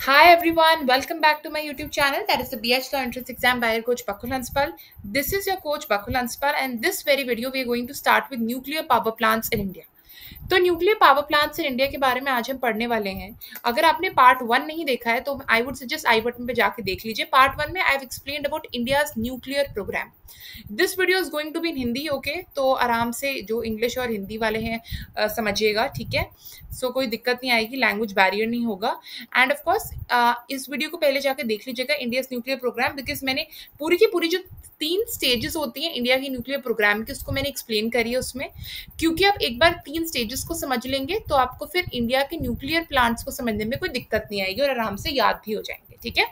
Hi everyone, welcome back to my YouTube channel. That is the BH Law Entrance Exam by your coach Bakul Hanspal. This is your coach Bakul Hanspal, and this very video we are going to start with nuclear power plants in India. तो nuclear power plants in India के बारे में आज हम पढ़ने वाले हैं. अगर आपने पार्ट 1 नहीं देखा है तो I would suggest I button पे जाके देख लीजिए. पार्ट 1 में I have explained about India's nuclear program. This video is going to be in Hindi. Okay, तो आराम से जो इंग्लिश और हिंदी वाले हैं समझिएगा, ठीक है. सो कोई दिक्कत नहीं आएगी, लैंग्वेज बैरियर नहीं होगा. एंड ऑफ कोर्स इस वीडियो को पहले जाके देख लीजिएगा, इंडियाज न्यूक्लियर प्रोग्राम, बिकॉज मैंने पूरी की पूरी जो 3 स्टेजेस होती हैं इंडिया की न्यूक्लियर प्रोग्राम की, उसको मैंने एक्सप्लेन करी है उसमें. क्योंकि आप एक बार 3 स्टेजेस को समझ लेंगे तो आपको फिर इंडिया के न्यूक्लियर प्लांट्स को समझने में कोई दिक्कत नहीं आएगी और आराम से याद भी हो जाएंगे, ठीक है.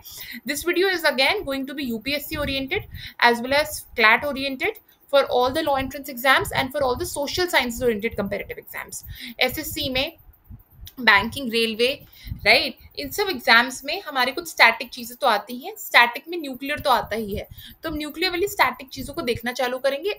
This video is again going to be UPSC oriented as well as CLAT oriented for all the law entrance exams and for all the social sciences oriented comparative exams. SSC में बैंकिंग, रेलवे, राइट, इन सब exams में हमारे कुछ static चीज़ें तो आती हैं. Static में न्यूक्लियर तो आता ही है, तो हम न्यूक्लियर वाली स्टैटिक चीज़ों को देखना चालू करेंगे.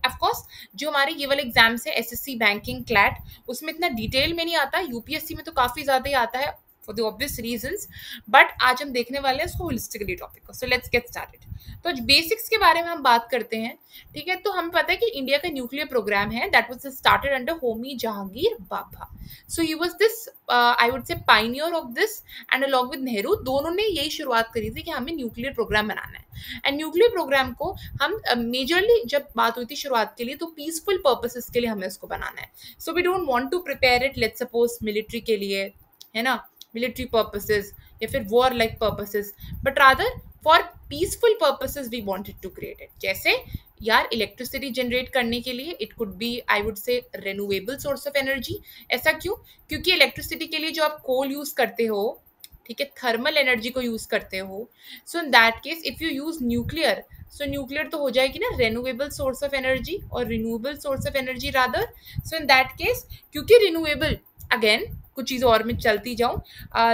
ऑफकोर्स जो हमारे ये वाले एग्जाम्स है एसएससी, बैंकिंग, क्लैट, उसमें इतना डिटेल में नहीं आता. यूपीएससी में तो काफ़ी ज़्यादा ही आता है for the obvious reasons. But आज हम देखने वाले हैं उसको होलिस्टिकली टॉपिक को. So let's get started. तो बेसिक्स के बारे में हम बात करते हैं, ठीक है. तो हमें पता है कि इंडिया का न्यूक्लियर प्रोग्राम है that was started under Homi Jehangir Bhabha. So he was this I would से pioneer of this and along with Nehru, दोनों ने यही शुरुआत करी थी कि हमें न्यूक्लियर प्रोग्राम बनाना है. एंड न्यूक्लियर प्रोग्राम को हम मेजरली जब बात हुई थी शुरुआत के लिए तो पीसफुल पर्पसेस के लिए हमें इसको बनाना है. So we don't want to prepare it let's suppose military के लिए, है ना, मिलिट्री पर्पसेस या फिर war like purposes, but rather for peaceful purposes we wanted to create it. जैसे यार इलेक्ट्रिसिटी जनरेट करने के लिए it could be I would say renewable source of energy. ऐसा क्यों? क्योंकि इलेक्ट्रिसिटी के लिए जो आप कोल यूज करते हो, ठीक है, थर्मल एनर्जी को यूज करते हो. So in that case if you use nuclear, so nuclear तो हो जाएगी ना रिन्यूएबल सोर्स ऑफ एनर्जी और renewable source of energy rather. So in that case क्योंकि रिन्यूएबल, अगेन कुछ चीज़ और में चलती जाऊँ,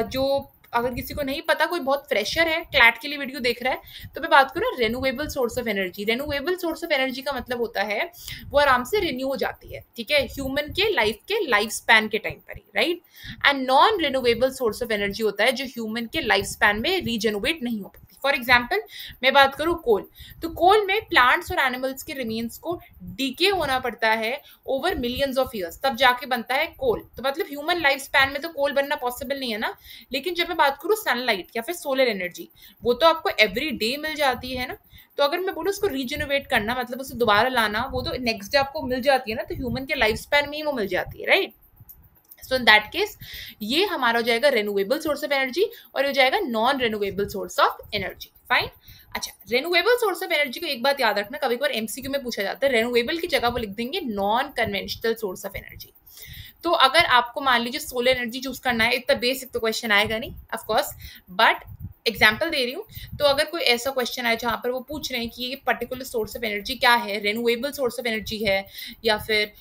जो अगर किसी को नहीं पता, कोई बहुत फ्रेशर है, क्लैट के लिए वीडियो देख रहा है, तो मैं बात करूँ renewable source of energy. Renewable source of energy का मतलब होता है वो आराम से रिन्यू हो जाती है, ठीक है, ह्यूमन के लाइफ स्पैन के टाइम पर ही, right. And non renewable source of energy होता है जो ह्यूमन के लाइफ स्पैन में रीजनरेट नहीं हो पाती. फॉर एग्जाम्पल मैं बात करूँ कोल, तो कोल में प्लांट्स और एनिमल्स के रिमेन्स को डीके होना पड़ता है ओवर मिलियंस ऑफ ईयर्स, तब जाके बनता है कोल. तो मतलब ह्यूमन लाइफ स्पैन में तो कोल बनना पॉसिबल नहीं है ना. लेकिन जब मैं बात करूँ सनलाइट या फिर सोलर एनर्जी, वो तो आपको एवरी डे मिल जाती है ना. तो अगर मैं बोलूँ उसको रीजनरेट करना मतलब उसे दोबारा लाना, वो तो नेक्स्ट डे आपको मिल जाती है ना. तो ह्यूमन के लाइफ स्पैन में ही वो मिल जाती है, right. So in that case ये हमारा हो जाएगा रिन्यूएबल सोर्स ऑफ एनर्जी और हो जाएगा non renewable source of energy. Fine. अच्छा, रिन्यूएबल सोर्स ऑफ एनर्जी को एक बात याद रखना, कभी कभार एमसीक्यू में पूछा जाता है, रिन्यूएबल की जगह वो लिख देंगे non conventional source of energy. तो अगर आपको मान लीजिए सोलर एनर्जी चूज करना है, इतना बेसिक तो क्वेश्चन आएगा नहीं ऑफकोर्स, बट एग्जाम्पल दे रही हूँ. तो अगर कोई ऐसा क्वेश्चन आए जहाँ पर वो पूछ रहे हैं कि ये पर्टिकुलर सोर्स ऑफ एनर्जी क्या है, रिन्यूएबल सोर्स ऑफ एनर्जी है या फिर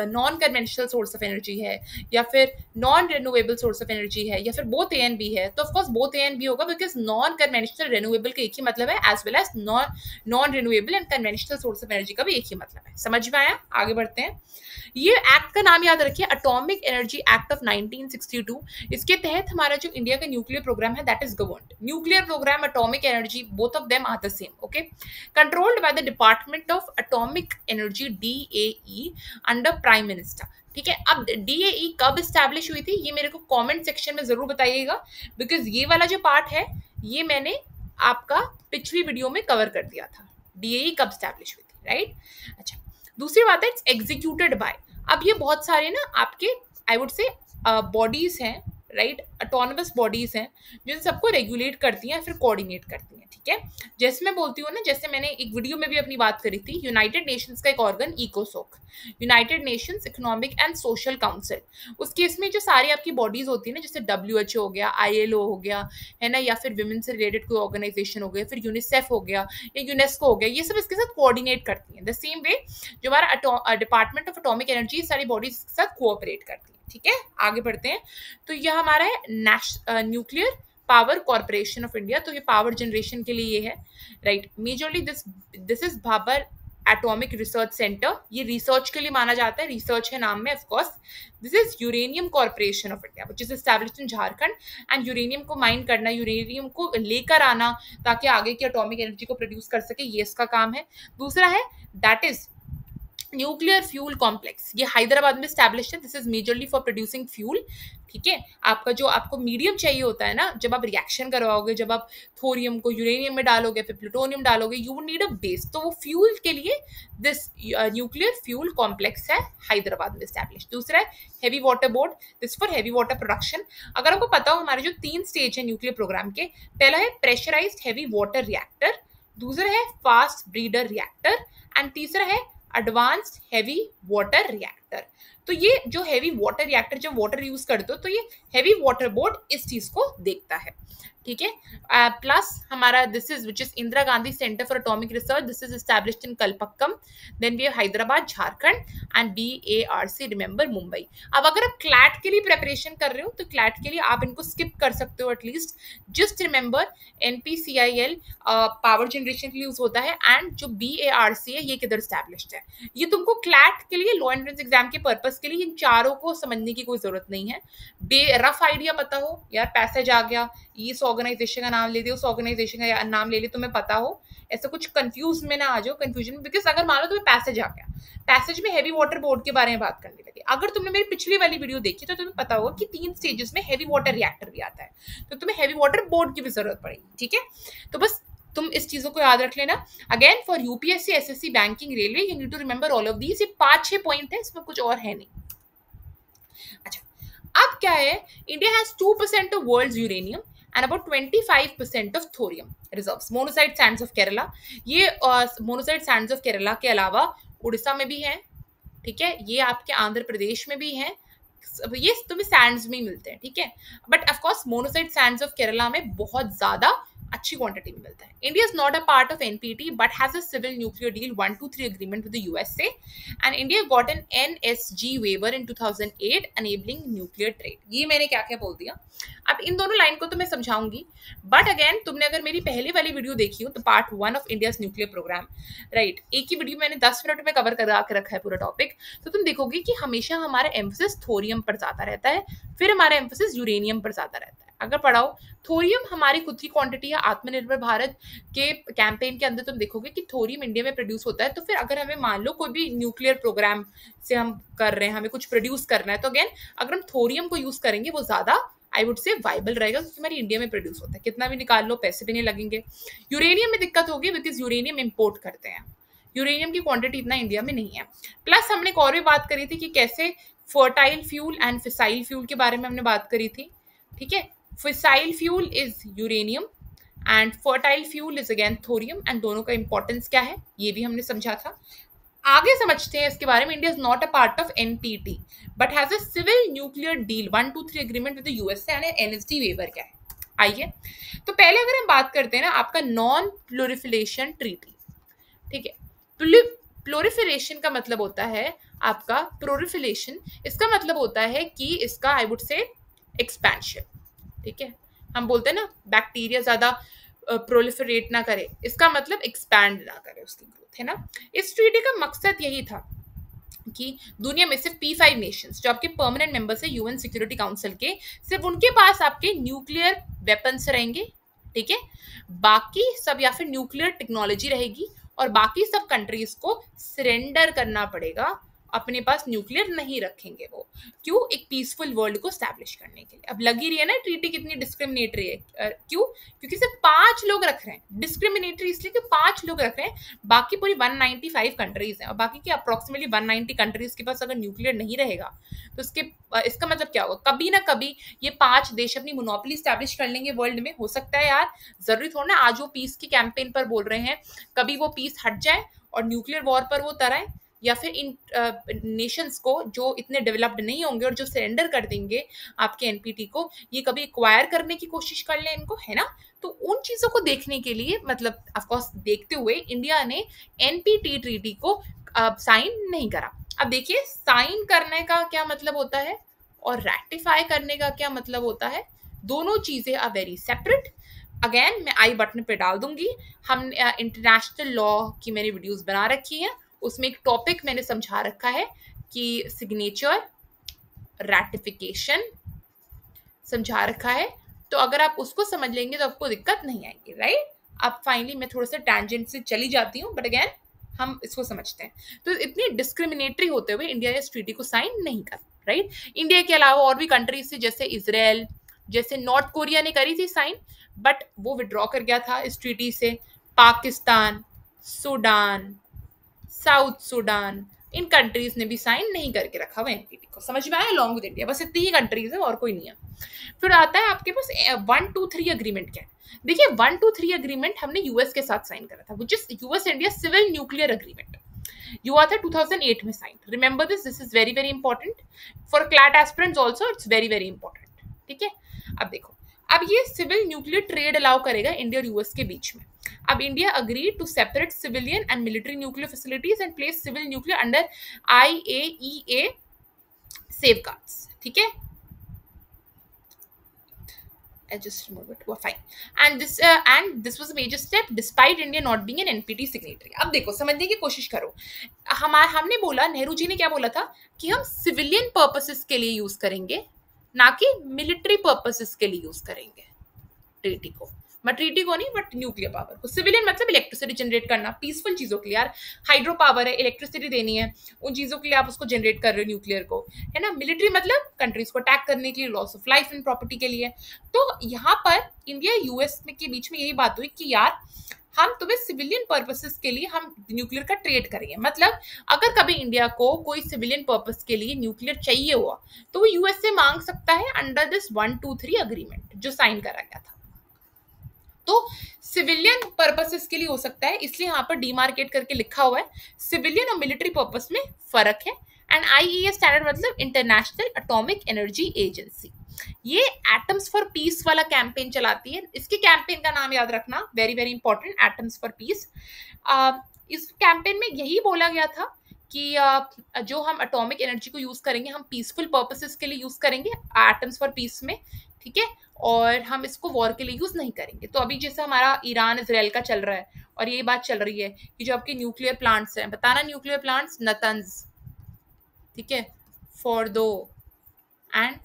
non conventional source of energy है या फिर non renewable source of energy है या फिर बोथ ए एंड बी है, तो of course both A and B होगा, बिकॉज नॉन कन्वेंशनल रिन्यूएबल का एक ही मतलब है as well as non renewable and conventional source of energy का भी एक ही मतलब है. समझ में आया? आगे बढ़ते हैं. ये एक्ट का नाम याद रखिए, एटॉमिक एनर्जी एक्ट ऑफ 1962. इसके तहत हमारा जो इंडिया का न्यूक्लियर प्रोग्राम है that is governed. Nuclear program, atomic energy, both of them are the same. Okay, controlled by the department of atomic energy DAE under prime minister. ठीक है. अब DAE कब स्टैब्लिश हुई थी ये मेरे को कमेंट सेक्शन में जरूर बताइएगा, बिकॉज ये वाला जो पार्ट है ये मैंने आपका पिछली वीडियो में कवर कर दिया था. DAE कब स्टैब्लिश हुई थी, राइट. अच्छा, दूसरी बात है इट्स एग्जीक्यूटेड बाय. अब ये बहुत सारे ना आपके आई वुड से बॉडीज हैं, राइट, ऑटोनमस बॉडीज हैं जो सबको रेगुलेट करती हैं फिर कोऑर्डिनेट करती हैं, ठीक है. जैसे मैं बोलती हूँ ना, जैसे मैंने एक वीडियो में भी अपनी बात करी थी, यूनाइटेड नेशंस का एक ऑर्गन इकोसोक, United Nations Economic and Social Council, उस केस में जो सारी आपकी बॉडीज होती है ना, जैसे WHO हो गया, ILO हो गया, है ना, या फिर विमेन से रिलेटेड कोई ऑर्गेनाइजेशन हो गया, फिर यूनिसेफ हो गया या यूनेस्को हो गया, ये सब इसके साथ कोऑर्डिनेट करती हैं. द सेम वे जो हमारा डिपार्टमेंट ऑफ एटॉमिक एनर्जी सारी बॉडीज के साथ कोऑपरेट करती है, ठीक है. आगे बढ़ते हैं. तो यह हमारा है nuclear power corporation of India. तो ये पावर जनरेशन के लिए ये है, right. Majorly this is Bhabar atomic research centre, ये रिसर्च के लिए माना जाता है, रिसर्च है नाम में of course. This is uranium corporation of India which is established in Jharkhand. And uranium को माइन करना, यूरेनियम को लेकर आना ताकि आगे की एटॉमिक एनर्जी को प्रोड्यूस कर सके, ये इसका काम है. दूसरा है that is nuclear fuel complex, ये हैदराबाद में स्टैब्लिश है. This is majorly for producing fuel. ठीक है, आपका जो आपको मीडियम चाहिए होता है ना, जब आप रिएक्शन करवाओगे, जब आप थोरियम को यूरेनियम में डालोगे, फिर प्लूटोनियम डालोगे, you would need a base. तो वो फ्यूल के लिए दिस न्यूक्लियर फ्यूल कॉम्प्लेक्स है हैदराबाद में स्टैब्लिश. दूसरा है heavy water board, this for heavy water production. अगर आपको पता हो हमारे जो 3 स्टेज है न्यूक्लियर प्रोग्राम के, पहला है प्रेशराइज्ड हेवी वाटर रिएक्टर, दूसरा है फास्ट ब्रीडर रिएक्टर, एंड तीसरा है एडवांस्ड हैवी वाटर रिएक्टर. तो ये जो हैवी वाटर रिएक्टर, जब वाटर यूज करते हो तो ये हैवी वाटर बोर्ड इस चीज को देखता है. ठीक है, प्लस हमारा this is which is Indira Gandhi centre for atomic research. This is established in Kalpakkam. Then we have Hyderabad, Jharkhand, and BARC, remember, Mumbai. अब अगर आप क्लैट के लिए प्रेपरेशन कर रहे हो तो क्लैट के लिए आप इनको स्किप कर सकते हो at least. Just remember NPCIL power generation के लिए यूज होता है, एंड जो BARC है ये किधर स्टैब्लिश्ड है. ये तुमको क्लैट के लिए, लॉ एंट्रेंस एग्जाम के पर्पस के लिए इन चारों को समझने की कोई जरूरत नहीं है. रफ आइडिया पता हो यार, पैसेज आ गया, इस ऑर्गेनाइजेशन का नाम ले दिया, उस ऑर्गेनाइजेशन का नाम ले लिया, तुम्हें पता हो, ऐसा कुछ कंफ्यूज में ना आ जाओ, कंफ्यूजन में. बिकॉज अगर मान लो तुम्हें पैसेज आ गया, पैसेज में हैवी वाटर बोर्ड के बारे में बात करने लगे, अगर तुमने मेरी पिछली वाली वीडियो देखी तो तुम्हें पता होगा कि 3 स्टेजेस में हैवी वाटर रिएक्टर भी आता है, तो तुम्हें हैवी वाटर बोर्ड की भी जरूरत पड़ेगी. ठीक है, तो बस तुम इस चीजों को याद रख लेना. Again for UPSC, SSC, banking, railway, you need to remember all of these. ये 5-6 पॉइंट है, इसमें कुछ और है नहीं. अच्छा, अब क्या है, India has 2% of world's uranium and about 25% of thorium reserves. Monazite sands of Kerala, ये मोनोसाइट सैंड्स ऑफ केरला के अलावा उड़ीसा में भी है. ठीक है, ये आपके आंध्र प्रदेश में भी है, ये तुम्हें सैंड्स में ही मिलते हैं. ठीक है, but of course monazite sands of Kerala में बहुत ज्यादा अच्छी क्वांटिटी में मिलता है. India is not a part of NPT but has a civil nuclear deal 123 agreement with the USA, and India got an NSG waiver in 2008 enabling nuclear trade. ये मैंने क्या क्या बोल दिया. अब इन दोनों लाइन को तो मैं समझाऊंगी, बट अगेन तुमने अगर मेरी पहले वाली वीडियो देखी हो तो part 1 of India's nuclear program, right, एक ही वीडियो मैंने 10 मिनट में कवर करा के रखा है पूरा टॉपिक, तो तुम देखोगे कि हमेशा हमारा एम्फोसिस थोरियम पर ज्यादा रहता है, फिर हमारा एम्फोसिस यूरेनियम पर ज्यादा रहता है. अगर पढ़ाओ थोरियम हमारी खुद की क्वांटिटी है, आत्मनिर्भर भारत के कैंपेन के अंदर तुम देखोगे कि थोरियम इंडिया में प्रोड्यूस होता है. तो फिर अगर हमें मान लो कोई भी न्यूक्लियर प्रोग्राम से हम कर रहे हैं, हमें कुछ प्रोड्यूस करना है, तो अगेन अगर हम थोरियम को यूज करेंगे वो ज्यादा आई वुड से वाइबल रहेगा, क्योंकि हमारी इंडिया में प्रोड्यूस होता है. कितना भी निकाल लो पैसे भी नहीं लगेंगे. यूरेनियम में दिक्कत होगी बिकॉज यूरेनियम इम्पोर्ट करते हैं, यूरेनियम की क्वांटिटी इतना इंडिया में नहीं है. प्लस हमने एक और भी बात करी थी कि कैसे fertile fuel and fissile fuel के बारे में हमने बात करी थी. ठीक है, fissile fuel is uranium and fertile fuel is again thorium, and दोनों का इंपॉर्टेंस क्या है ये भी हमने समझा था. आगे समझते हैं इसके बारे में. India is not a part of NPT but has a civil nuclear deal 123 agreement with the USA and NSG waiver क्या है. आइए, तो पहले अगर हम बात करते हैं ना आपका नॉन प्लोरिफिलेशन ट्रीटी. ठीक है, प्लोरिफिलेशन का मतलब होता है आपका प्लोरिफिलेशन, इसका मतलब होता है कि इसका आई वुड से एक्सपेंशन. ठीक है, हम बोलते हैं ना बैक्टीरिया ज्यादा प्रोलिफरेट ना करे, इसका मतलब एक्सपैंड ना करे उसकी ग्रोथ, है ना. इस ट्रीटी का मकसद यही था कि दुनिया में सिर्फ P5 नेशंस जो आपके परमानेंट मेंबर्स है UN सिक्योरिटी काउंसिल के, सिर्फ उनके पास आपके न्यूक्लियर वेपन्स रहेंगे. ठीक है, बाकी सब या फिर न्यूक्लियर टेक्नोलॉजी रहेगी, और बाकी सब कंट्रीज को सरेंडर करना पड़ेगा, अपने पास न्यूक्लियर नहीं रखेंगे वो. क्यों? एक पीसफुल वर्ल्ड को स्टैब्लिश करने के लिए. अब लगी रही है ना ट्रीटी कितनी डिस्क्रिमिनेटरी है. क्यों? क्योंकि सिर्फ 5 लोग रख रहे हैं. डिस्क्रिमिनेटरी इसलिए कि 5 लोग रख रहे हैं, बाकी पूरी 195 कंट्रीज हैं, और बाकी की अप्रोक्सीमेटली 190 कंट्रीज के पास अगर न्यूक्लियर नहीं रहेगा तो इसका मतलब क्या होगा, कभी ना कभी ये 5 देश अपनी मोनोपोली स्टैब्लिश कर लेंगे वर्ल्ड में. हो सकता है यार, जरूरी थोड़ा ना आज वो पीस की कैंपेन पर बोल रहे हैं, कभी वो पीस हट जाए और न्यूक्लियर वॉर पर वो तराए, या फिर इन नेशंस को जो इतने डेवलप्ड नहीं होंगे और जो सरेंडर कर देंगे आपके NPT को, ये कभी एक्वायर करने की कोशिश कर लें इनको, है ना. तो उन चीजों को देखने के लिए, मतलब ऑफ कोर्स देखते हुए, इंडिया ने NPT ट्रीटी को साइन नहीं करा. अब देखिए, साइन करने का क्या मतलब होता है और रैटिफाई करने का क्या मतलब होता है. दोनों चीजें आर वेरी सेपरेट. अगेन मैं आई बटन पे डाल दूंगी। हम इंटरनेशनल लॉ की मैंने वीडियोस बना रखी हैं, उसमें एक टॉपिक मैंने समझा रखा है कि सिग्नेचर, रैटिफिकेशन समझा रखा है। तो अगर आप उसको समझ लेंगे तो आपको दिक्कत नहीं आएगी, राइट। अब फाइनली मैं थोड़ा सा टैंजेंट से चली जाती हूँ, बट अगेन हम इसको समझते हैं। तो इतनी डिस्क्रिमिनेटरी होते हुए इंडिया इस ट्रीटी को साइन नहीं कर, राइट। इंडिया के अलावा और भी कंट्रीज से, जैसे इजराइल, जैसे नॉर्थ कोरिया ने करी थी साइन, बट वो विड्रॉ कर गया था इस ट्रीटी से। पाकिस्तान, सूडान, साउथ सूडान, इन कंट्रीज ने भी साइन नहीं करके रखा हुआ एनपीटी को। समझ में आया? अलॉन्ग विद इंडिया बस इतनी ही कंट्रीज है और कोई नहीं है। फिर आता है आपके पास 1, 2, 3 अग्रीमेंट। क्या है? देखिए 1, 2, 3 अग्रीमेंट हमने यूएस के साथ साइन करा था, which is US India civil nuclear agreement. ये हुआ था 2008 में sign. Remember this is very very important for CLAT aspirants also, it's very very important. ठीक है, अब देखो, अब ये सिविल न्यूक्लियर ट्रेड अलाउ करेगा इंडिया और यूएस के बीच में। अब India agree to separate civilian and military nuclear facilities and place civil nuclear under IAEA safeguards. ठीक है, I just remove it. Fine. And this was a major step despite India not being an NPT signatory. अब देखो समझने की कोशिश करो। हमने बोला, नेहरू जी ने क्या बोला था कि हम सिविलियन पर्पसेस के लिए यूज करेंगे, ना कि मिलिट्री पर्पसेस के लिए यूज करेंगे ट्रीटी को। बट ट्रीटी को नहीं, बट न्यूक्लियर पावर को। सिविलियन मतलब इलेक्ट्रिसिटी जनरेट करना, पीसफुल चीजों के लिए। यार हाइड्रो पावर है, इलेक्ट्रिसिटी देनी है, उन चीजों के लिए आप उसको जनरेट कर रहे हो न्यूक्लियर को, है ना। मिलिट्री मतलब कंट्रीज को अटैक करने के लिए, loss of life and property के लिए। तो यहाँ पर इंडिया यूएस के बीच में यही बात हुई कि यार हम तुम्हें सिविलियन पर्पसेस के लिए हम न्यूक्लियर का ट्रेड करेंगे। मतलब अगर कभी इंडिया को कोई सिविलियन पर्पस के लिए न्यूक्लियर चाहिए हुआ तो वो यूएस से मांग सकता है अंडर दिस 1, 2, 3 अग्रीमेंट जो साइन करा गया था। तो सिविलियन पर्पसेस के लिए हो सकता है, इसलिए यहाँ पर डीमार्केट करके लिखा हुआ है। सिविलियन और मिलिट्री पर्पस में फर्क है। एंड IAEA स्टैंडर्ड मतलब इंटरनेशनल एटॉमिक एनर्जी एजेंसी। ये एटम्स फॉर पीस वाला कैंपेन चलाती है। इसके कैंपेन का नाम याद रखना, very very important, atoms for piece. इस कैंपेन में यही बोला गया था कि जो हम एटॉमिक एनर्जी को यूज करेंगे हम पीसफुल पर्पसेस के लिए यूज करेंगे, एटम्स फॉर पीस में। ठीक है, और हम इसको वॉर के लिए यूज नहीं करेंगे। तो अभी जैसे हमारा ईरान इसराइल का चल रहा है और ये बात चल रही है कि जो आपके न्यूक्लियर प्लांट्स हैं, बताना न्यूक्लियर प्लांट्स, नतंज, ठीक है, फोर्दो एंड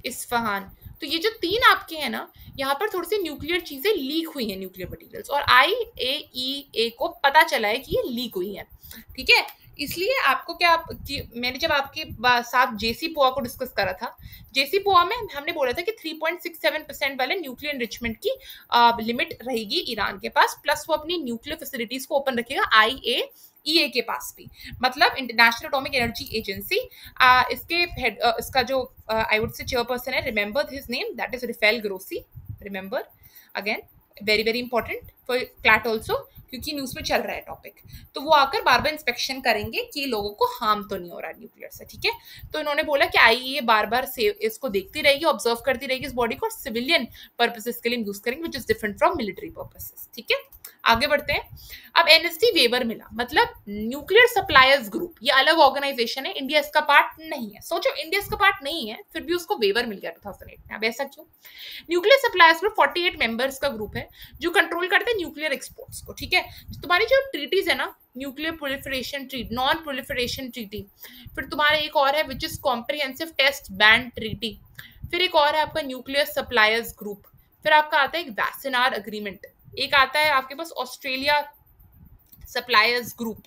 इस्फहान। तो ये जो 3 आपके हैं ना, यहाँ पर थोड़ी सी न्यूक्लियर चीजें लीक हुई हैं, न्यूक्लियर मटेरियल्स, और IAEA को पता चला है कि ये लीक हुई है। ठीक है, इसलिए आपको क्या कि मैंने जब आपके साथ जेसी पोआ को डिस्कस करा था, जेसी पोआ में हमने बोला था कि 3.67% वाले न्यूक्लियर एनरिचमेंट की लिमिट रहेगी ईरान के पास, प्लस वो अपनी न्यूक्लियर फैसिलिटीज को ओपन रखेगा IAEA के पास भी, मतलब इंटरनेशनल एटॉमिक एनर्जी एजेंसी। इसके हेड इसका जो आई वुड से चेयरपर्सन है, remember his name, that is Rafael Grossi. Remember again, very very important for CLAT also, क्योंकि न्यूज में चल रहा है टॉपिक। तो वो आकर बार बार इंस्पेक्शन करेंगे कि लोगों को हार्म तो नहीं हो रहा न्यूक्लियर से। ठीक है, तो इन्होंने बोला कि IAEA बार बार इसको देखती रहेगी, ऑब्जर्व करती रहेगी इस बॉडी को, सिविलियन पर्पसेस के लिए यूज करेंगे, which is different from military purposes. ठीक है, आगे बढ़ते हैं। अब NSD वेवर मिला, मतलब न्यूक्लियर सप्लायर्स ग्रुप, ये अलग ऑर्गेनाइजेशन है, इंडिया इसका पार्ट नहीं है। सोचो इंडिया इसका पार्ट नहीं है, फिर भी उसको वेवर मिल गया 2008 में। अब ऐसा क्यों? न्यूक्लियर सप्लायर्स ग्रुप 48 मेंबर्स का ग्रुप है जो कंट्रोल करते हैं न्यूक्लियर एक्सपोर्ट्स को। ठीक है, तुम्हारी जो ट्रीटीज है ना, nuclear proliferation treaty, non proliferation treaty, फिर तुम्हारे एक और है which is comprehensive test ban treaty, फिर एक और है आपका न्यूक्लियर सप्लायर्स ग्रुप, फिर आपका आता है एक वैसेनार अग्रीमेंट, एक आता है आपके पास ऑस्ट्रेलिया सप्लायर्स ग्रुप।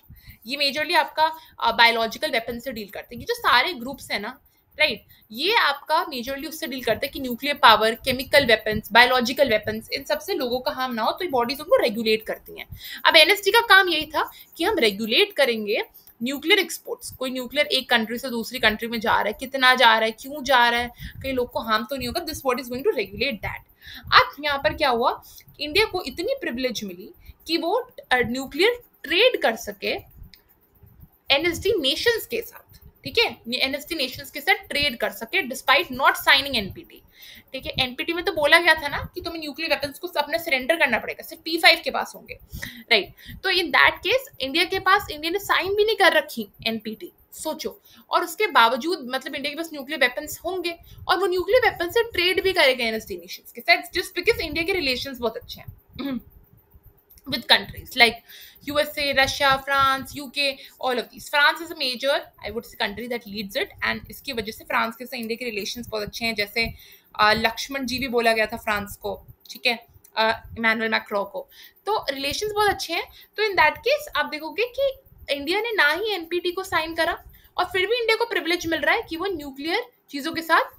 ये मेजरली आपका बायोलॉजिकल वेपन से डील करते हैं। ये जो सारे ग्रुप्स हैं ना, राइट, ये आपका मेजरली उससे डील करते हैं कि nuclear power, chemical weapons, biological weapons, इन सबसे लोगों का हार्म ना हो, तो ये बॉडीज उनको रेगुलेट करती हैं। अब NSD का काम यही था कि हम रेगुलेट करेंगे न्यूक्लियर एक्सपोर्ट्स। कोई न्यूक्लियर एक कंट्री से दूसरी कंट्री में जा रहा है, कितना जा रहा है, क्यों जा रहा है, कई लोग को हार्म तो नहीं होगा, this body is going to regulate that. अब यहाँ पर क्या हुआ, इंडिया को इतनी प्रिविलेज मिली कि वो न्यूक्लियर ट्रेड कर सके NSD नेशंस के साथ। ठीक है, एनएसटी नेशंस के साथ ट्रेड कर सके डिस्पाइट नॉट साइनिंग एनपीटी। ठीक है, एनपीटी में तो बोला गया था ना कि तुम्हें न्यूक्लियर वेपन्स को अपने सरेंडर करना पड़ेगा, सिर्फ P5 के पास होंगे, राइट। तो इन दैट केस इंडिया के पास, इंडिया ने साइन भी नहीं कर रखी एनपीटी, सोचो। और उसके बावजूद मतलब इंडिया के पास न्यूक्लियर वेपन्स होंगे और वो न्यूक्लियर वेपन से ट्रेड भी करेगा एनएसटी नेशंस के साथ, जस्ट बिकॉज इंडिया के रिलेशंस बहुत अच्छे हैं with countries like USA, Russia, France, UK, all of these. France is a major, I would say, country that leads it, and इसकी वजह से फ्रांस के साथ इंडिया के रिलेशंस बहुत अच्छे हैं। जैसे लक्ष्मण जी भी बोला गया था फ्रांस को, ठीक है, इमैनुअल मैक्रो को, तो रिलेशंस बहुत अच्छे हैं। तो इन दैट केस आप देखोगे कि इंडिया ने ना ही एनपीटी को साइन करा और फिर भी इंडिया को प्रिविलेज मिल रहा है कि वो न्यूक्लियर चीजों के साथ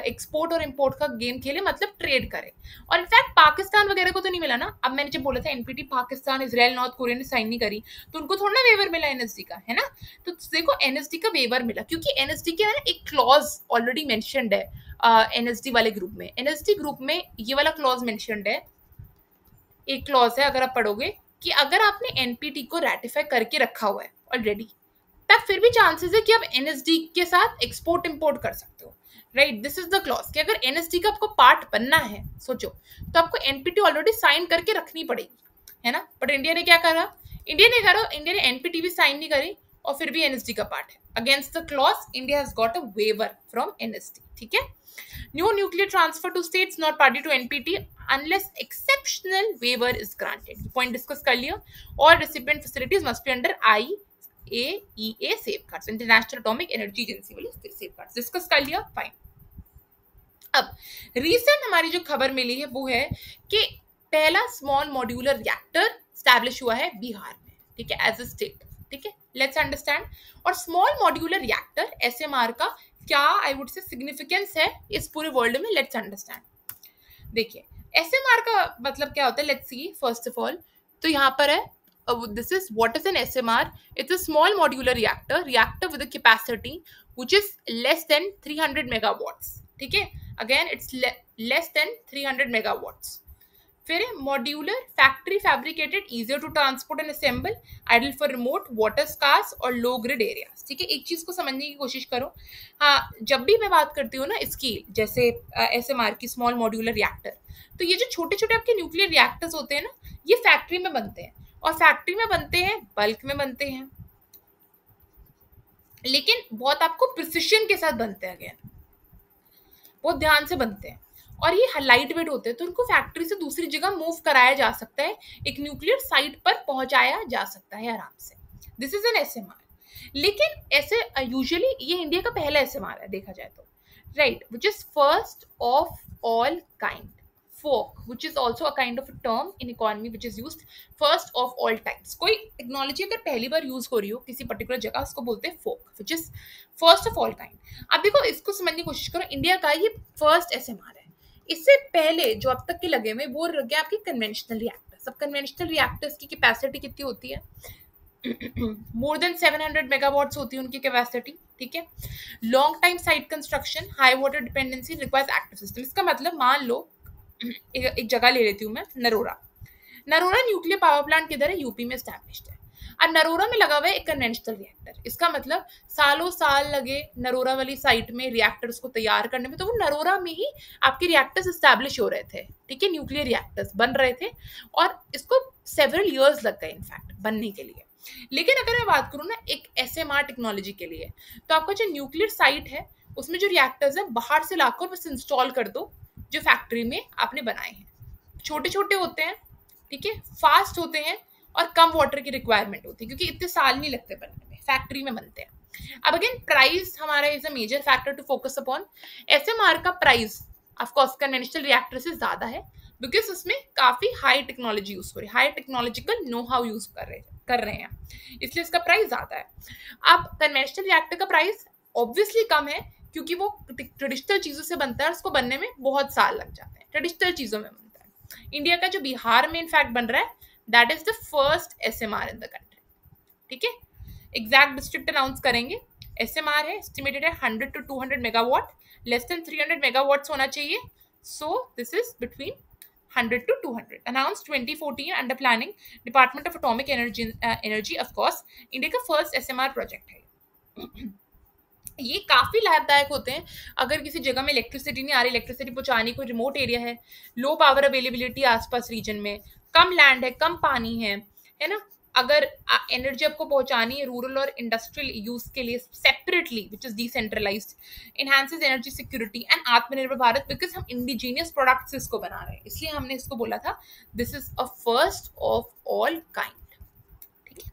एक्सपोर्ट और इंपोर्ट का गेम खेले, मतलब ट्रेड करे। और इनफैक्ट पाकिस्तान वगैरह को तो नहीं मिला ना। अब मैंने जब बोला था NPT Pakistan, Israel, north Korea ने साइन नहीं करी, तो उनको थोड़ा ना वेवर मिला एनएसडी का, है ना। तो देखो एनएसडी का वेवर मिला क्योंकि एनएसडी के ना एक क्लॉज ऑलरेडी मेंशन्ड है एनएसडी वाले ग्रुप में। एनएसडी ग्रुप में ये वाला क्लॉज मेंशन्ड है, एक क्लॉज है, अगर आप पढ़ोगे कि अगर आपने एनपीटी को रेटिफाई करके रखा हुआ है ऑलरेडी, तब फिर भी चांसेस है कि आप एनएसडी के साथ एक्सपोर्ट इंपोर्ट कर सकते हो, right. This is the clause कि अगर एनएसडी का आपको पार्ट बनना है, सोचो, तो आपको एनपीटी ऑलरेडी साइन करके रखनी पड़ेगी, है ना। बट इंडिया ने क्या करा, इंडिया ने एनपीटी भी साइन नहीं करी और फिर भी एनएसडी का पार्ट है। Against the clause India has got a waiver from NSG, ठीक है। New nuclear transfer to states not party to NPT unless exceptional waiver is granted, point discuss कर लिया। और recipient facilities must be under IAEA safeguards, international atomic energy agency वाले safeguards discuss कर लिया, fine. अब recent हमारी जो खबर मिली है वो है कि पहला स्मॉल मॉड्यूलर रिएक्टर स्टैब्लिश हुआ है बिहार में, ठीक है, एज अ स्टेट, ठीक है। Let's understand. और स्मॉल मॉड्यूलर रिएक्टर एसएमआर का क्या आई वुड से सिग्निफिकेंस है इस पूरे वर्ल्ड में, लेट्स अंडरस्टैंड। देखिए एसएमआर का मतलब क्या होता है, let's see first of all. तो यहाँ पर है, this is what is an SMR. It's a small modular reactor with a capacity which is less than 300 megawatts, ठीक है। Again it's less than 300 megawatts. फिर modular factory fabricated, easier to transport and assemble, ideal for remote water scarce और low grid areas, ठीक है। एक चीज को समझने की कोशिश करो, हाँ, जब भी मैं बात करती हूँ ना इसकी, जैसे एसएमआर की स्मॉल मॉड्यूलर रिएक्टर, तो ये जो छोटे छोटे आपके न्यूक्लियर रिएक्टर्स होते हैं ना, ये फैक्ट्री में बनते हैं, और फैक्ट्री में बनते हैं, बल्क में बनते हैं, लेकिन बहुत आपको प्रिसिशन के साथ बनते हैं, अगेन बहुत ध्यान से बनते हैं, और ये लाइट वेट होते हैं, तो उनको फैक्ट्री से दूसरी जगह मूव कराया जा सकता है, एक न्यूक्लियर साइट पर पहुंचाया जा सकता है आराम से। This is an ASMR. लेकिन ऐसे यूजुअली ये इंडिया का पहला एसएमआर है देखा जाए तो, right, which is first of all kind, fork, which is also a kind of a term in economy which is used first of all times। कोई टेक्नोलॉजी अगर पहली बार यूज हो रही हो किसी पर्टिकुलर जगह, उसको बोलते हैं fork, which is first of all kind। अब देखो इसको समझने की कोशिश करो, इंडिया का ये फर्स्ट एसएमआर है। इससे पहले जो अब तक के लगे हुए वो लगे आपके कन्वेंशनल रिएक्टर्स। अब कन्वेंशनल रिएक्टर्स की कैपेसिटी कितनी होती है, मोर देन 700 मेगावाट्स होती है उनकी कैपेसिटी, ठीक है। Long time site construction, high water dependency, requires active system. इसका मतलब मान लो एक जगह ले लेती हूँ मैं, Narora. Narora nuclear power plant किधर है, यूपी में स्टैब्लिश्ड है। अब नरोरा में लगा हुआ है एक कन्वेंशनल रिएक्टर, इसका मतलब सालों साल लगे नरोरा वाली साइट में रिएक्टर्स को तैयार करने में, तो वो नरोरा में ही आपके रिएक्टर्स स्टैब्लिश हो रहे थे, ठीक है, न्यूक्लियर रिएक्टर्स बन रहे थे, और इसको सेवरल ईयर्स लग गए इनफैक्ट बनने के लिए। लेकिन अगर मैं बात करूँ ना एक एसएमआर टेक्नोलॉजी के लिए, तो आपका जो न्यूक्लियर साइट है उसमें जो रिएक्टर्स है बाहर से लाकर बस इंस्टॉल कर दो, जो फैक्ट्री में आपने बनाए हैं। छोटे छोटे होते हैं, ठीक है, फास्ट होते हैं, और कम वाटर की रिक्वायरमेंट होती है, क्योंकि इतने साल नहीं लगते बनने में, फैक्ट्री में बनते हैं। अब अगेन प्राइस हमारा is a major factor to focus upon. SMR का प्राइस ऑफकोर्स कन्वेंशनल रिएक्टर से ज्यादा है, बिकॉज उसमें काफी हाई टेक्नोलॉजी यूज हो रही है, high technological know how use कर रहे हैं, इसलिए इसका प्राइस ज्यादा है। अब कन्वेंशनल रिएक्टर का प्राइस ऑब्वियसली कम है, क्योंकि वो ट्रेडिशनल चीजों से बनता है, उसको बनने में बहुत साल लग जाते हैं, ट्रेडिशनल चीजों में बनता है। इंडिया का जो बिहार में इनफैक्ट बन रहा है, that is the first ASMR in the country, ठीक है। एग्जैक्ट डिस्ट्रिक्ट अनाउंस करेंगे, एसएमआर है, एस्टिमेटेड है 100 to 200 megawatt, less than 300 megawatts होना चाहिए, सो this is between 100 to 200, announced 2014 under planning, Department of Atomic Energy, of course, India का first ASMR project है। ये काफ़ी लाभदायक होते हैं अगर किसी जगह में इलेक्ट्रिसिटी नहीं आ रही, इलेक्ट्रिसिटी पहुँचानी, कोई रिमोट एरिया है, लो पावर अवेलेबिलिटी आसपास रीजन में, कम लैंड है, कम पानी है ना? अगर एनर्जी आपको पहुँचानी है रूरल और इंडस्ट्रियल यूज़ के लिए separately which is decentralised, enhances energy security and Atmanirbhar Bharat, because हम इंडिजीनियस प्रोडक्ट्स इसको बना रहे हैं, इसलिए हमने इसको बोला था this is a first of all kind. ठीक है,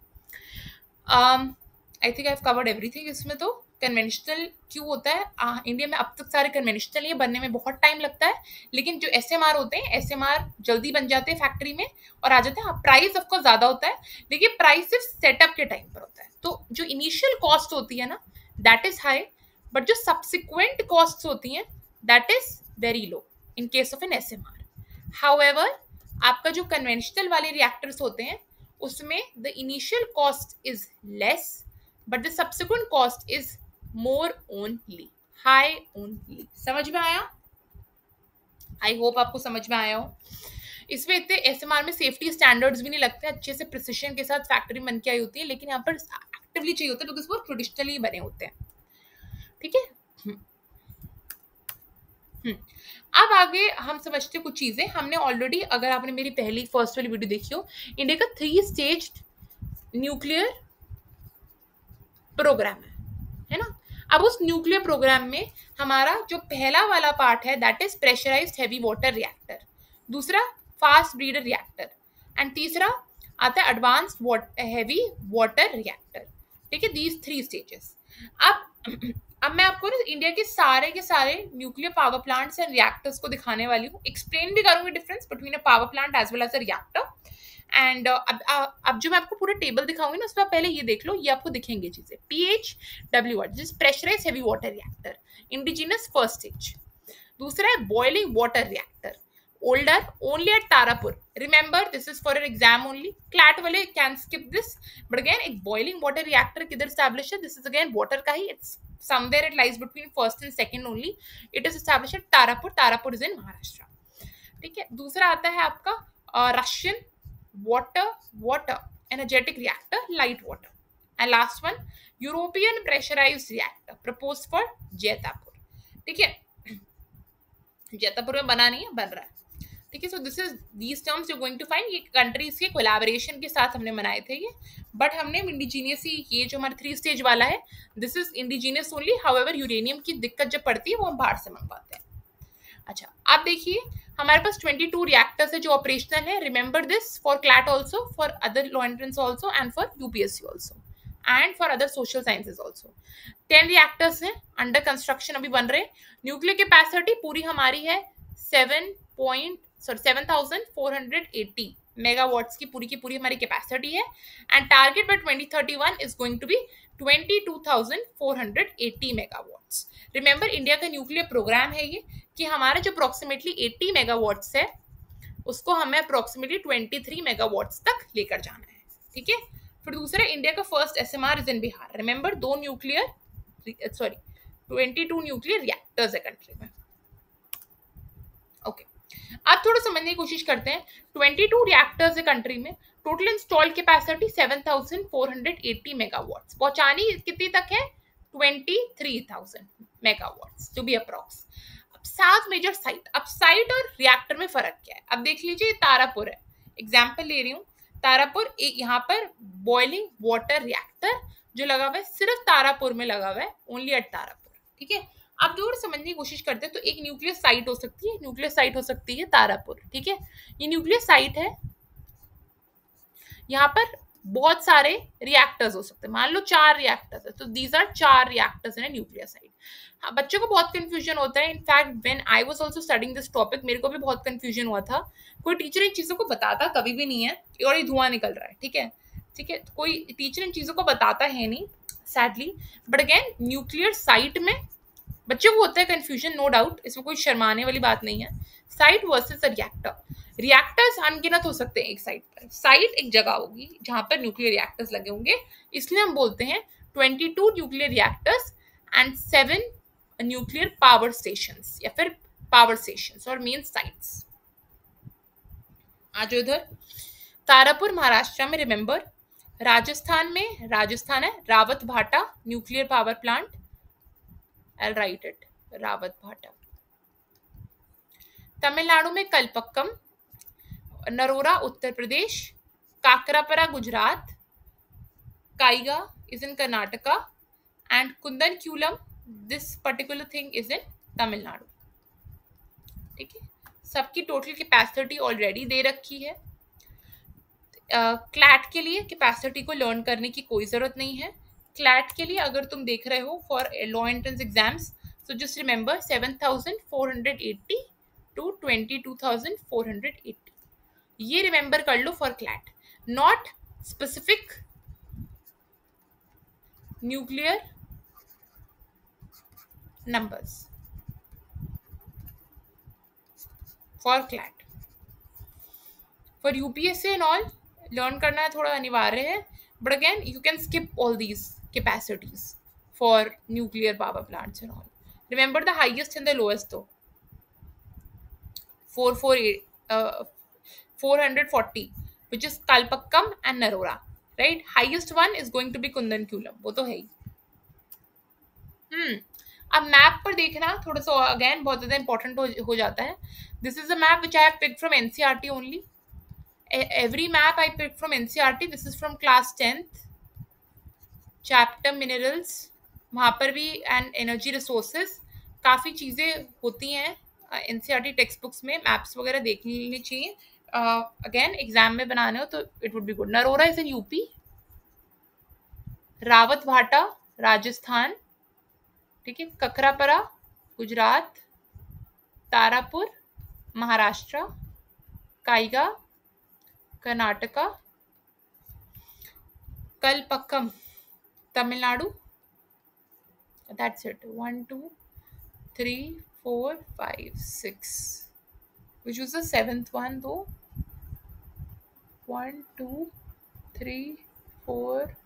I think I have covered everything. इसमें तो कन्वेंशनल क्यों होता है, इंडिया में अब तक सारे कन्वेंशनल ये बनने में बहुत टाइम लगता है, लेकिन जो एसएमआर होते हैं एसएमआर जल्दी बन जाते हैं फैक्ट्री में और आ जाते हैं। प्राइस ऑफकोर्स ज़्यादा होता है, लेकिन प्राइस सिर्फ सेटअप के टाइम पर होता है, तो जो इनिशियल कॉस्ट होती है ना दैट इज हाई, बट जो सब्सिक्वेंट कॉस्ट होती हैं that is very low in case of an SMR. However आपका जो कन्वेंशनल वाले रिएक्टर्स होते हैं उसमें the initial cost is less but the subsequent cost is more only, high only. समझ में आया? आई होप आपको समझ में आया हो। इसमें इतने एसएमआर में सेफ्टी स्टैंडर्ड्स भी नहीं लगते, अच्छे से प्रिसिशन के साथ फैक्ट्री बन के आई होती है, लेकिन यहाँ पर एक्टिवली चाहिए होता है बिकॉज वो ट्रेडिशनली बने होते हैं। ठीक है, अब आगे हम समझते हैं कुछ चीजें। हमने ऑलरेडी, अगर आपने मेरी पहली फर्स्ट वाली वीडियो देखी हो, इंडिया का 3 स्टेज न्यूक्लियर प्रोग्राम है ना? अब उस न्यूक्लियर प्रोग्राम में हमारा जो पहला वाला पार्ट है that is pressurised heavy water reactor, दूसरा फास्ट ब्रीडर रिएक्टर, एंड तीसरा आता है एडवांस्ड हैवी वाटर रिएक्टर। ठीक है, दीज 3 स्टेजेस। अब मैं आपको ना इंडिया के सारे nuclear power plants and reactors को दिखाने वाली हूँ, एक्सप्लेन भी करूंगी difference between a power plant as well as a reactor. And अब जो मैं आपको पूरा टेबल दिखाऊंगी ना उसमें पहले ये देख लो, ये आपको दिखेंगे चीजें। PHWR जिस pressurize heavy water reactor, indigenous first stage. दूसरा है boiling water reactor, older only at Tarapur. Remember this is for an exam only, CLAT वाले can skip this, but again एक बॉइलिंग वाटर रिएक्टर किधर स्टैब्लिश है, this is again water का ही, it's somewhere it lies between first and second only, it is established at Tarapur is in Maharashtra. ठीक है, दूसरा आता है आपका Russian water energetic reactor light water, and last one European pressurized reactor proposed for Jaitapur. ठीक है, जैतापुर में बना नहीं है, बन रहा है। ठीक है, so this is these terms you going to find, ये कंट्रीज के कोलैबोरेशन के साथ हमने बनाए थे ये, बट हमने इंडिजीनियस ही, ये जो हमारा 3 स्टेज वाला है this is indigenous only. However uranium की दिक्कत जब पड़ती है वो हम बाहर से मंगवाते हैं। अच्छा, आप देखिए हमारे पास 22 रिएक्टर्स है जो ऑपरेशनल है। Remember this for CLAT also, for other law entrance also, and for UPSC also, and for other social sciences also. 10 reactors हैं अंडर कंस्ट्रक्शन, अभी बन रहे हैं। न्यूक्लियर कैपेसिटी पूरी हमारी है 7,480 मेगावाट्स की पूरी हमारी कैपेसिटी है, and target by 2031 is going to be 22,480 megawatts. Remember India का न्यूक्लियर प्रोग्राम है ये कि हमारा जो अप्रोक्सीमेटली 80 मेगावाट्स है उसको हमें अप्रोक्सीमेटली 23 मेगावाट्स तक लेकर जाना है। ठीक है, फिर दूसरा इंडिया का first ASMR is in Bihar. Remember 22 nuclear reactors है कंट्री में। ओके, अब थोड़ा समझने की कोशिश करते हैं। 22 रिएक्टर्स है कंट्री में, टोटल इंस्टॉल कैपेसिटी 7,480 मेगावाट्स, पहुंचानी कितनी तक है 23,000 मेगावाट्स जो भी अप्रॉक्स। अब 7 मेजर साइट, अब साइट और रिएक्टर में फर्क क्या है? अब देख लीजिए, तारापुर है, एग्जाम्पल ले रही हूँ तारापुर, एक यहाँ पर बॉइलिंग वाटर रिएक्टर जो लगा हुआ है सिर्फ तारापुर में लगा हुआ है, ओनली एट तारापुर। ठीक है, आप दूर समझने की कोशिश करते हैं तो एक न्यूक्लियर साइट हो सकती है, न्यूक्लियर साइट हो सकती है तारापुर। ठीक है, ये न्यूक्लियर साइट है, यहाँ पर बहुत सारे रिएक्टर्स हो सकते हैं, मान लो 4 रिएक्टर्स है तो these are 4 reactors in nuclear site. हाँ, बच्चों को बहुत कंफ्यूजन होता है। In fact when I was also studying this topic मेरे को भी बहुत कंफ्यूजन हुआ था। कोई टीचर इन चीज़ों को बताता कभी भी नहीं है, और ये धुआं निकल रहा है। ठीक है, ठीक है, कोई टीचर इन चीज़ों को बताता है नहीं sadly, but again nuclear site में बच्चों को होता है कंफ्यूजन, नो डाउट, इसमें कोई शर्माने वाली बात नहीं है। साइट वर्सेस अ रिएक्टर, रिएक्टर्स अनगिनत हो सकते हैं एक साइट पर, साइट एक जगह होगी जहां पर न्यूक्लियर रिएक्टर्स लगे होंगे, इसलिए हम बोलते हैं 22 nuclear reactors and 7 nuclear power stations या फिर पावर स्टेशंस और मेन साइट्स। आज इधर तारापुर महाराष्ट्र में, रिमेंबर राजस्थान में, राजस्थान है रावत भाटा nuclear power plant, I'll write it. Rawat भाटा. तमिलनाडु में Kalpakkam, Narora Uttar Pradesh, काकरापरा Gujarat, काइगा is in Karnataka, and Kundankulam, this particular thing is in Tamil Nadu. ठीक है, सबकी टोटल कैपेसिटी ऑलरेडी दे रखी है. क्लैट के लिए कैपेसिटी को लर्न करने की कोई ज़रूरत नहीं है. क्लैट के लिए अगर तुम देख रहे हो for law entrance exams, so just remember 7,480 to 22,480, ये रिमेंबर कर लो for CLAT. Not specific nuclear numbers for CLAT. For UPSC and all learn करना थोड़ा अनिवार्य है, but again you can skip all these capacities for nuclear power plants and all. Remember the highest and the lowest though. 440 which is Kalpakkam and Narora, right? Highest one is going to be Kundankulam, वो तो है ही. अब map पर देखना थोड़ा सा again बहुत ज़्यादा इंपॉर्टेंट हो जाता है. This is a map which I have picked from NCERT only. Every map I picked from NCERT. This is from class 10th, chapter minerals. वहाँ पर भी and energy resources काफ़ी चीज़ें होती हैं NCERT टेक्स्ट बुक्स में. मैप्स वगैरह देख लेनी चाहिए. अगेन एग्जाम में बनाने हो तो it would be good. Narora is in UP, Rawat भाटा राजस्थान, ठीक है, ककरापरा Gujarat, Tarapur Maharashtra, काइगा Karnataka, Kalpakkam Tamil Nadu. That's it. 1, 2, 3, 4, 5, 6. Which was the seventh one though? 1, 2, 3, 4,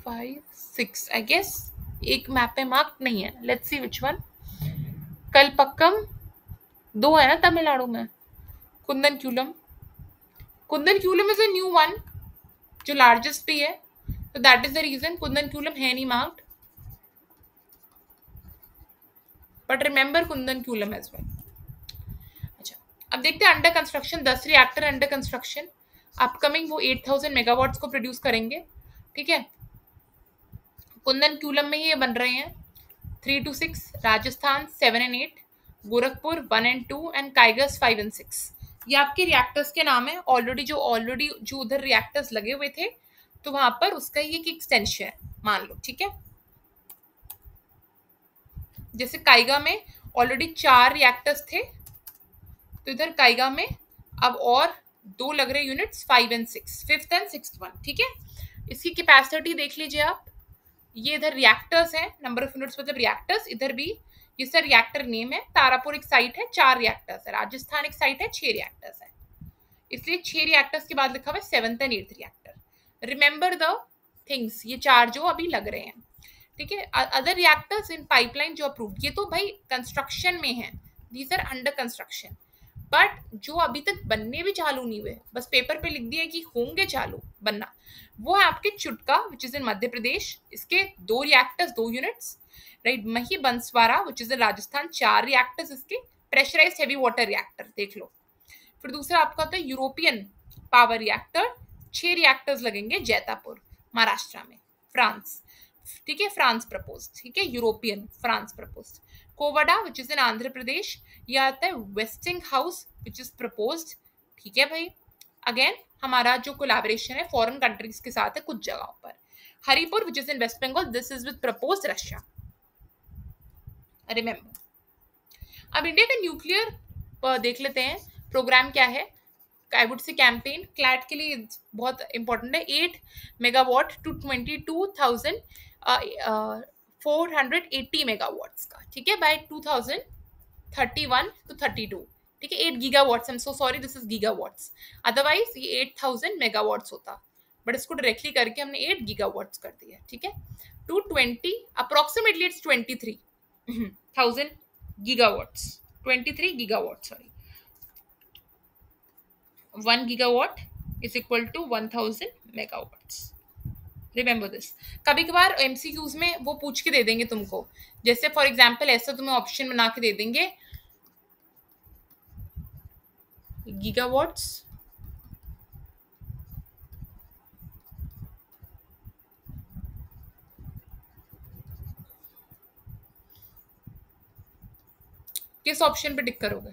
5, 6. I guess एक मैप पे मार्क नहीं है. Let's see which one. Kalpakkam 2 है ना तमिलनाडु में. Kudankulam is a new one जो लार्जेस्ट भी है, तो that is the reason Kudankulam है नहीं marked. But remember Kudankulam as well. अच्छा, अब देखते हैं under construction 10 reactor under construction upcoming. वो 8,000 मेगावाट्स को प्रोड्यूस करेंगे. ठीक है, कुंदनक्यूलम में ही ये बन रहे हैं. 3 to 6, Rajasthan 7 and 8, Gorakhpur 1 and 2 and Kaiga 5 and 6. ये आपके रिएक्टर्स के नाम है. ऑलरेडी जो उधर रिएक्टर्स लगे हुए थे तो वहां पर उसका ही एक एक्सटेंशन है मान लो. ठीक है, जैसे काइगा में ऑलरेडी 4 रिएक्टर्स थे तो इधर काइगा में अब और 2 लग रहे units 5 and 6, 5th and 6th one. ठीक है, इसकी कैपेसिटी देख लीजिए आप. ये इधर रिएक्टर्स हैं, नंबर ऑफ यूनिट्स मतलब रिएक्टर्स. इधर भी ये सर रिएक्टर नेम है. तारापुर एक साइट है, 4 रिएक्टर्स है. राजस्थान एक साइट है, 6 रिएक्टर्स है. इसलिए 6 रिएक्टर्स के बाद लिखा हुआ है 7th and 8th reactor. Remember the things, ये 4 जो अभी लग रहे हैं. ठीक है, अदर रिएक्टर्स इन पाइपलाइन जो अप्रूव्ड, ये तो भाई कंस्ट्रक्शन में है. These are under construction. But जो अभी तक बनने भी चालू नहीं हुए, बस पेपर पे लिख दिया कि होंगे चालू बनना, वो है आपके चुटका विच इज इन मध्य प्रदेश. इसके 2 reactors 2 units, right. Mahi Banswara which is in Rajasthan 4 reactors इसके. प्रेशराइज्ड हेवी वाटर रिएक्टर देख लो. फिर दूसरा आपका होता है यूरोपियन पावर रिएक्टर. 6 रिएक्टर्स लगेंगे जैतापुर महाराष्ट्र में, फ्रांस. ठीक है, फ्रांस प्रपोज. ठीक है, European France propose. Kovvada which is in Andhra Pradesh. यह आता है Westinghouse which is proposed. ठीक है भाई, अगेन हमारा जो कोलैबोरेशन है फॉरेन कंट्रीज के साथ है कुछ जगहों पर. Haripur which is in West Bengal, this is with proposed Russia. Remember. अब इंडिया का न्यूक्लियर देख लेते हैं प्रोग्राम क्या है. I would say campaign CLAT के लिए बहुत इंपॉर्टेंट है. 8 मेगावाट टू 22,480 मेगावाट्स का. ठीक है, बाय 2031 to 32. ठीक है, 8 gigawatts. I am so sorry, this is gigawatts. Otherwise ये 8,000 मेगावाट्स होता, बट इसको डायरेक्टली करके हमने 8 गीगावाट्स कर दिया. ठीक है, 220 approximately it's 23,000 gigawatts. 23 gigawatt sorry. 1 gigawatt is equal to 1,000 megawatts. Remember this. कभी कभार एमसीक्यूज में वो पूछ के दे देंगे तुमको, जैसे फॉर एग्जाम्पल ऐसा तुम्हें ऑप्शन बना के दे देंगे गीगावाट्स किस ऑप्शन पे टिक करोगे?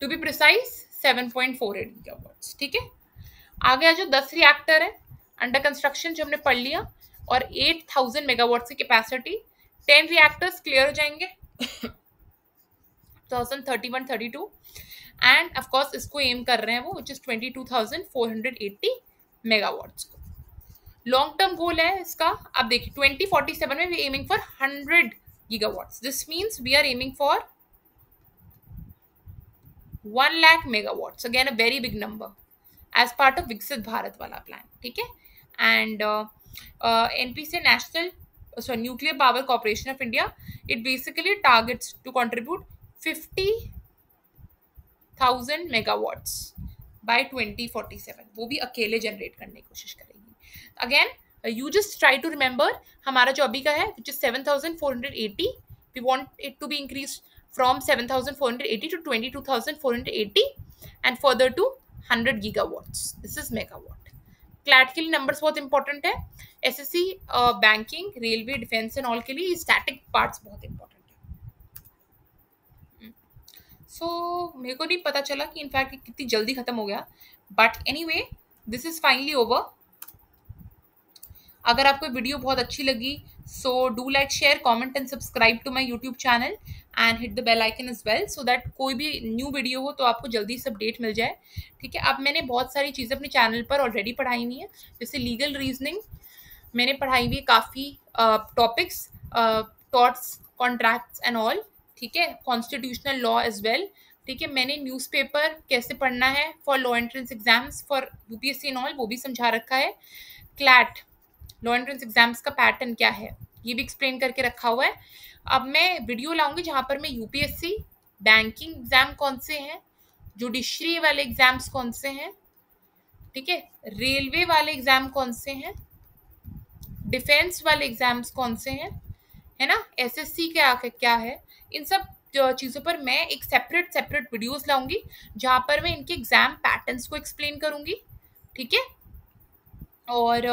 To be precise 7.48 gigawatts. ठीक है, आगे आ जो 10 रिएक्टर है अंडर कंस्ट्रक्शन जो हमने पढ़ लिया, और 8000 मेगावाट की कैपेसिटी। 10 रिएक्टर्स क्लियर हो जाएंगे 2031-32, एंड ऑफ कोर्स इसको एम कर रहे हैं वो विच इज 22,480 मेगावाट्स को। लॉन्ग टर्म गोल है इसका, अब देखिए 2047 में we aiming for 100 gigawatts. This means we are aiming for 1 lakh megawatts, again a very big number as part of विकसित भारत वाला प्लान। ठीक है, एंड एनपी से national nuclear power corporation of India, it basically targets to contribute 50,000 megawatts by 2047। वो भी अकेले generate करने की कोशिश करेगी। Again you just try to remember, हमारा जो अभी का है which is 7,480, we want it to be increase from 7,480 to 22,480 and further to 100 gigawatts. This is megawatt. CLAT के लिए नंबर्स बहुत इंपॉर्टेंट है, SSC banking railway defence and all के लिए स्टैटिक पार्ट्स बहुत इंपॉर्टेंट है। सो मेरे को नहीं पता चला कि इनफैक्ट कितनी जल्दी खत्म हो गया, but anyway this is finally over. अगर आपको वीडियो बहुत अच्छी लगी so do like share comment and subscribe to my YouTube channel and hit the bell icon as well, so that कोई भी न्यू वीडियो हो तो आपको जल्दी से अपडेट मिल जाए। ठीक है, अब मैंने बहुत सारी चीज़ें अपने चैनल पर ऑलरेडी पढ़ाई हुई हैं, जैसे लीगल रीजनिंग मैंने पढ़ाई हुई है काफ़ी topics, torts contracts and all. ठीक है, कॉन्स्टिट्यूशनल लॉ एज वेल। ठीक है, मैंने न्यूज़पेपर कैसे पढ़ना है for law entrance exams for UPSC and all वो भी समझा रखा है। क्लैट लॉ एंट्रेंस एग्जाम्स का पैटर्न क्या है ये भी एक्सप्लेन करके रखा हुआ है। अब मैं वीडियो लाऊंगी जहां पर मैं यूपीएससी बैंकिंग एग्जाम कौन से हैं, जुडिशरी वाले एग्जाम्स कौन से हैं, ठीक है, रेलवे वाले एग्जाम कौन से हैं, डिफेंस वाले एग्जाम्स कौन से हैं, है ना, एसएससी क्या है, इन सब चीज़ों पर मैं एक सेपरेट वीडियोस लाऊंगी जहां पर मैं इनके एग्जाम पैटर्न्स को एक्सप्लेन करूंगी। ठीक है, और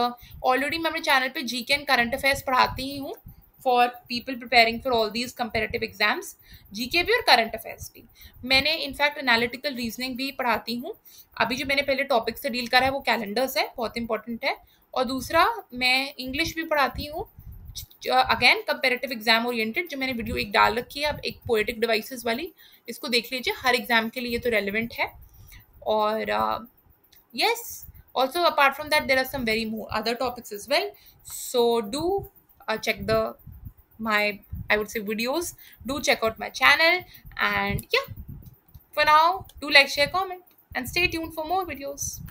ऑलरेडी मैं अपने चैनल पे जीके एंड करंट अफेयर्स पढ़ाती ही हूँ for people preparing for all these comparative exams, GK भी और करंट अफेयर्स भी। मैंने इनफैक्ट एनालिटिकल रीजनिंग भी पढ़ाती हूँ। अभी जो मैंने पहले टॉपिक से डील करा है वो कैलेंडर्स है, बहुत इंपॉर्टेंट है, और दूसरा मैं इंग्लिश भी पढ़ाती हूँ, अगेन कंपेरेटिव एग्जाम ओरिएंटेड, जो मैंने वीडियो एक डाल रखी है अब एक पोएटिक डिवाइसेस वाली, इसको देख लीजिए, हर एग्जाम के लिए तो रेलिवेंट है। और yes, also apart from that there are some very more other topics as well, so do check my, I would say, videos, do check out my channel, and yeah, for now do like, share, comment, and stay tuned for more videos.